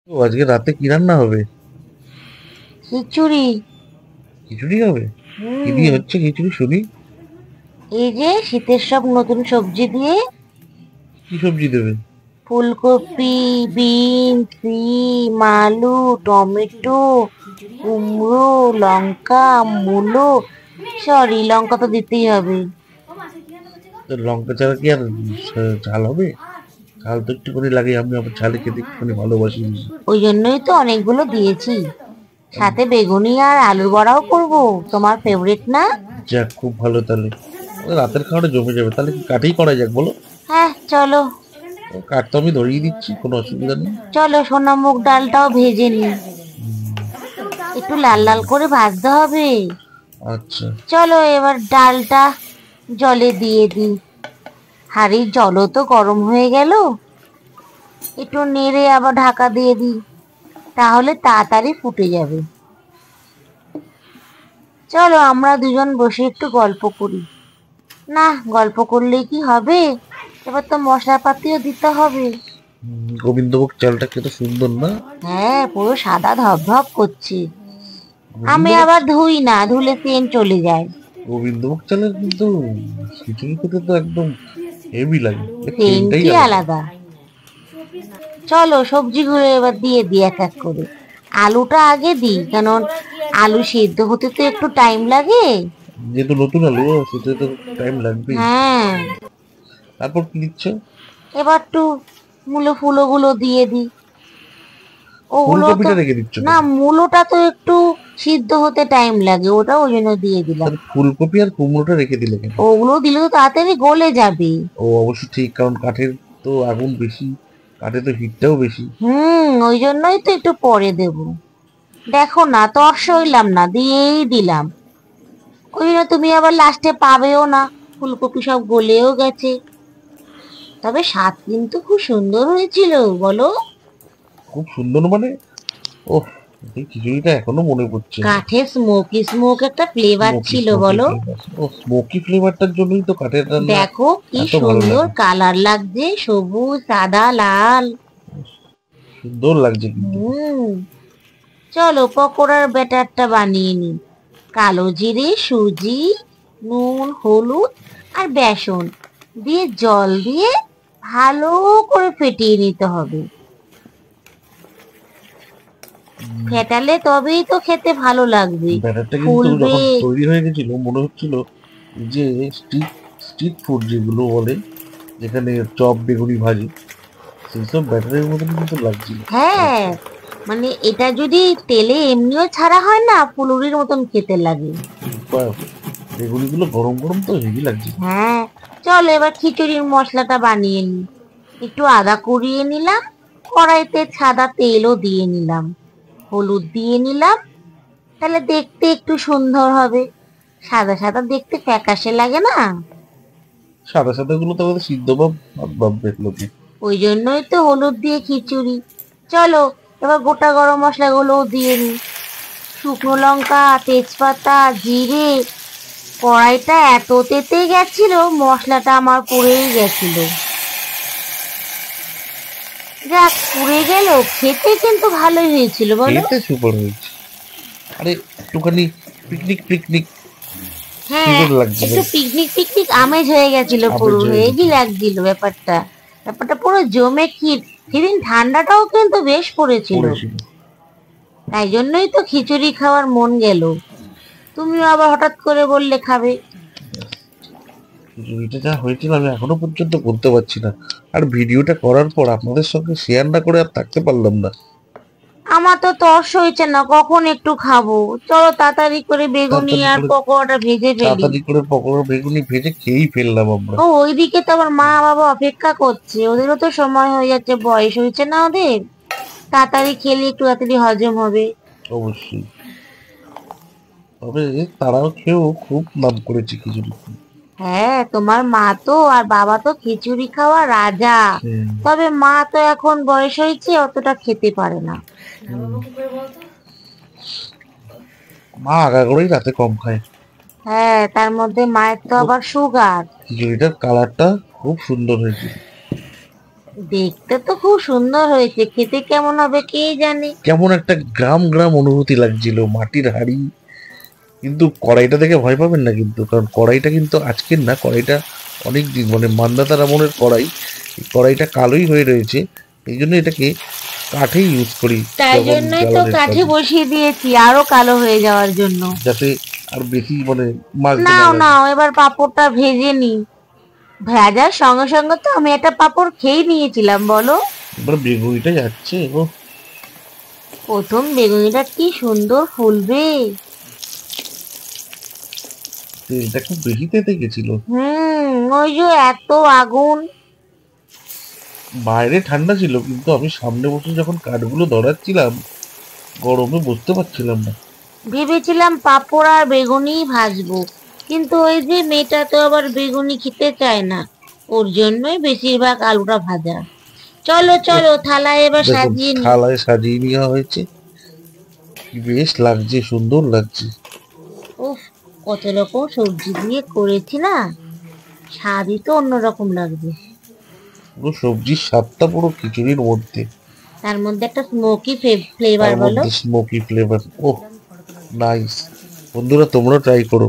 তো আজকে রাতে কি রান্না হবে? খিচুড়ি। খিচুড়ি হবে? কি হুম। দিয়ে হচ্ছে খিচুড়ি শুনি? এই যে শীতের সব নতুন সবজি দিয়ে। কি সবজি দেবে? ফুলকপি, বিনস, সিম, আলু, টমেটো, কুমড়ো, লঙ্কা, মূলো। সরি, লঙ্কা তো দিতেই হবে। তো লঙ্কা ছাড়া কি আর ঝাল হবে? ঝাল তো একটুখানি লাগে, আমি আবার ঝালে খেতে একটুখানি ভালোবাসি বেশি। ওই জন্যই তো অনেকগুলো দিয়েছি। উম, সাথে বেগুনি আর আলুর বড়াও করবো। তোমার ফেভারিট না? যাক, খুব ভালো তাহলে। আমাদের রাতের খাওয়াটা জমে যাবে, তাহলে কি কাঠেই করা যাক বলো? হ্যাঁ, চলো। ও, কাঠ তো আমি ধরিয়ে দিচ্ছি, কোনো অসুবিধা নেই। চলো, সোনা মুগ ডালটাও ভেজে নি। উম, একটু লাল লাল করে ভাজতে হবে। আচ্ছা। চলো এবার ডালটা জলে দিয়ে দিই। হাঁড়ির জলও তো গরম হয়ে গেল। একটু নেড়ে আবার ঢাকা দিয়ে দিই, তাহলে তাড়াতাড়ি ফুটে যাবে। চলো আমরা দুজন বসে একটু গল্প করি। না, গল্প করলেই কি হবে? এবার তো মশলাপাতিও দিতে হবে। গোবিন্দভোগ চালটা খেতে সুন্দর না? হ্যাঁ, পুরো সাদা ধবধব করছে। আমি গোবিন্দভোগ আবার ধুই না, ধুলে সেন্ট চলে যায়। গোবিন্দভোগ চালের কিন্তু খিচুড়ি খেতে তো একদম হেভি লাগে, এর সেন্টটাই সেন্টই আলাদা। আলাদা। চলো সবজিগুলো এবার দিয়ে দিই এক এক করে। আলুটা আগে দিই, কারণ আলু সেদ্ধ হতে তো একটু টাইম লাগে। যেহেতু নতুন আলু, সেটা তো টাইম লাগবেই। হ্যাঁ। তারপর কি দিচ্ছ? এবার একটু মূলো ফুলোগুলো দিয়ে দিই। ওগুলো তো, ফুলকপিটা রেখে দিচ্ছ না, কেন? মূলোটা তো একটু সিদ্ধ হতে টাইম লাগে, ওটা ওই জন্য দিয়ে দিলাম। তাহলে ফুলকপি আর কুমড়োটা রেখে দিলে কেন? ওগুলো দিলে তো তাড়াতাড়ি গলে যাবে। ও, অবশ্য ঠিক, কারণ কাঠের তো আগুন বেশি, কাঠে তো হিটটাও বেশি। ওই জন্যই তো একটু পরে দেব। দেখো না, তর সইলাম না, দিয়েই দিলাম। ওই জন্য তুমি আবার লাস্টে পাবেও না। ফুলকপি সব গলেও গেছে। তবে স্বাদ কিন্তু খুব সুন্দর হয়েছিল, বলো। খুব সুন্দর মানে? ওহ, এই খিচুড়িটা এখনো মনে পড়ছে। কাঠের স্মোকি স্মোক একটা ফ্লেভার স্মোকি ছিল, স্মোকি বলো। ফ্লেভার, ও স্মোকি ফ্লেভারটার জন্যই তো কাঠের রান্না দেখো কি এত ভালো সুন্দর লাগে। কালার লাগছে, সবুজ, সাদা, লাল। সুন্দর লাগছে কিন্তু। হুম। চলো পকোড়ার ব্যাটারটা বানিয়ে নিই। কালো জিরে, সুজি, নুন, হলুদ আর বেসন দিয়ে জল দিয়ে ভালো করে ফেটিয়ে নিতে হবে। ফেটালে তবেই তো খেতে ভালো লাগবে। ব্যাটারটা কিন্তু ফুলবে। যখন তৈরি হয়ে গেছিল মনে হচ্ছিল যে স্ট্রিট স্ট্রিট ফুড যেগুলো বলে, যেখানে চপ বেগুনি ভাজি, সেই সব ব্যাটারের মতন কিন্তু লাগছিল হ্যাঁ, অনেকটা। মানে এটা যদি তেলে এমনিও ছাড়া হয় না, ফুলুরির মতন খেতে লাগে। বা বেগুনিগুলো গরম গরম তো হেভি লাগছিল। হ্যাঁ। চলো এবার খিচুড়ির মশলাটা বানিয়ে নিই। একটু আদা কুড়িয়ে নিলাম। কড়াইতে সাদা তেলও দিয়ে নিলাম। হলুদ দিয়ে নিলাম। তাহলে দেখতে একটু সুন্দর হবে। সাদা সাদা দেখতে ফ্যাকাশে লাগে না? সাদা সাদা গুলো তো আমাদের সিদ্ধ ভাব ভাব ভাব বেরলো কি। ওই জন্যই তো হলুদ দিয়ে খিচুড়ি। চলো এবার গোটা গরম মশলাগুলোও দিয়ে নিই। শুকনো লঙ্কা, তেজপাতা, জিরে। কড়াইটা এত তেতে গেছিল, মশলাটা আমার পুড়েই গেছিল। যাক, পুড়ে গেল, খেতে কিন্তু ভালোই হয়েছিল, বলো। খেতে সুপার হয়েছে। আরে, একটুখানি পিকনিক পিকনিক হ্যাঁ, ফিভার লাগছিল। একটু পিকনিক পিকনিক আমেজ হয়ে গেছিল, পুরো আমেজ হয়ে হেভি গেছিল। লাগছিল ব্যাপারটা। ব্যাপারটা পুরো জমে ক্ষীর। সেদিন ঠান্ডাটাও কিন্তু বেশ পড়েছিল। পড়েছিল। তাই জন্যই তো খিচুড়ি খাওয়ার মন গেল। তুমিও আবার হঠাৎ করে বললে খাবে। এটা যা হয়েছিল আমি এখনো পর্যন্ত বলতে পারছি না। আর ভিডিওটা করার পর আপনাদের সঙ্গে শেয়ার না করে আর থাকতে পারলাম না। আমার তো তর্স হয়েছে না, কখন একটু খাবো। চলো তাড়াতাড়ি করে বেগুনি তাড়াতাড়ি আর করে পকোড়াটা ভেজে ফেলি। তাড়াতাড়ি করে পকোড়া বেগুনি ভেজে খেয়েই ফেললাম আমরা। ও, ওইদিকে তো আবার মা বাবা অপেক্ষা করছে, ওদেরও তো সময় হয়ে যাচ্ছে, বয়স হয়েছে না ওদের। তাড়াতাড়ি খেলে একটু তাড়াতাড়ি হজম হবে। অবশ্যই। তবে তারাও খেয়েও খুব নাম করেছে খিচুড়ি। হ্যাঁ, তোমার মা তো আর বাবা তো খিচুড়ি খাওয়া রাজা। হুম, তবে মা তো এখন বয়স হয়েছে, অতটা খেতে পারে না। হুম। মা আগাগোড়াই রাতে কম খায়। হ্যাঁ, তার মধ্যে মায়ের তো ও, আবার সুগার। খিচুড়িটার কালারটা খুব সুন্দর হয়েছে। দেখতে তো খুব সুন্দর হয়েছে, খেতে কেমন হবে কে জানে। কেমন একটা গ্রাম গ্রাম অনুভূতি লাগছিল, মাটির হাঁড়ি। কিন্তু কড়াইটা দেখে ভয় পাবেন না কিন্তু, কারণ কড়াইটা কিন্তু আজকের না, কড়াইটা অনেক দিন, মানে মান্ধাতার আমলের কড়াই। এই কড়াইটা কালোই হয়ে রয়েছে, এই জন্য এটাকে কাঠেই ইউজ করি তাই যখন জন্যই তো জ্বালানির কাঠে কাজে, বসিয়ে দিয়েছি আরো কালো হয়ে যাওয়ার জন্য। যাতে আর বেশি মানে মাজতে না নাও লাগে। নাও, এবার পাঁপড়টা ভেজে নি। ভাজার সঙ্গে সঙ্গে তো আমি একটা পাঁপড় খেয়ে নিয়েছিলাম বলো। এবার বেগুনিটা যাচ্ছে ও, প্রথম বেগুনিটা কি সুন্দর ফুলবে। তেলটা খুব বেশি তেতে গেছিল। ওই যে এত আগুন। বাইরে ঠান্ডা ছিল, কিন্তু আমি সামনে বসে যখন কাঠগুলো ধরাচ্ছিলাম, গরমে বসতে পারছিলাম না। ভেবেছিলাম পাঁপড় আর বেগুনি ভাজবো, কিন্তু ওই যে মেয়েটা তো আবার বেগুনি খেতে চায় না, ওর জন্যই বেশিরভাগ আলুটা ভাজা। চলো ও, চলো থালায় এবার দেখুন সাজিয়ে নি। থালায় সাজিয়ে নেওয়া হয়েছে, কি বেশ লাগছে, সুন্দর লাগছে। উফ, কত রকম সবজি দিয়ে করেছি না, স্বাদই তো অন্যরকম লাগবে। পুরো সবজির স্বাদটা পুরো খিচুড়ির মধ্যে, তার মধ্যে একটা স্মোকি ফ্লেভার তার বলো। মধ্যে স্মোকি ফ্লেভার। ওহ, নাইস। বন্ধুরা তোমরা ট্রাই করো।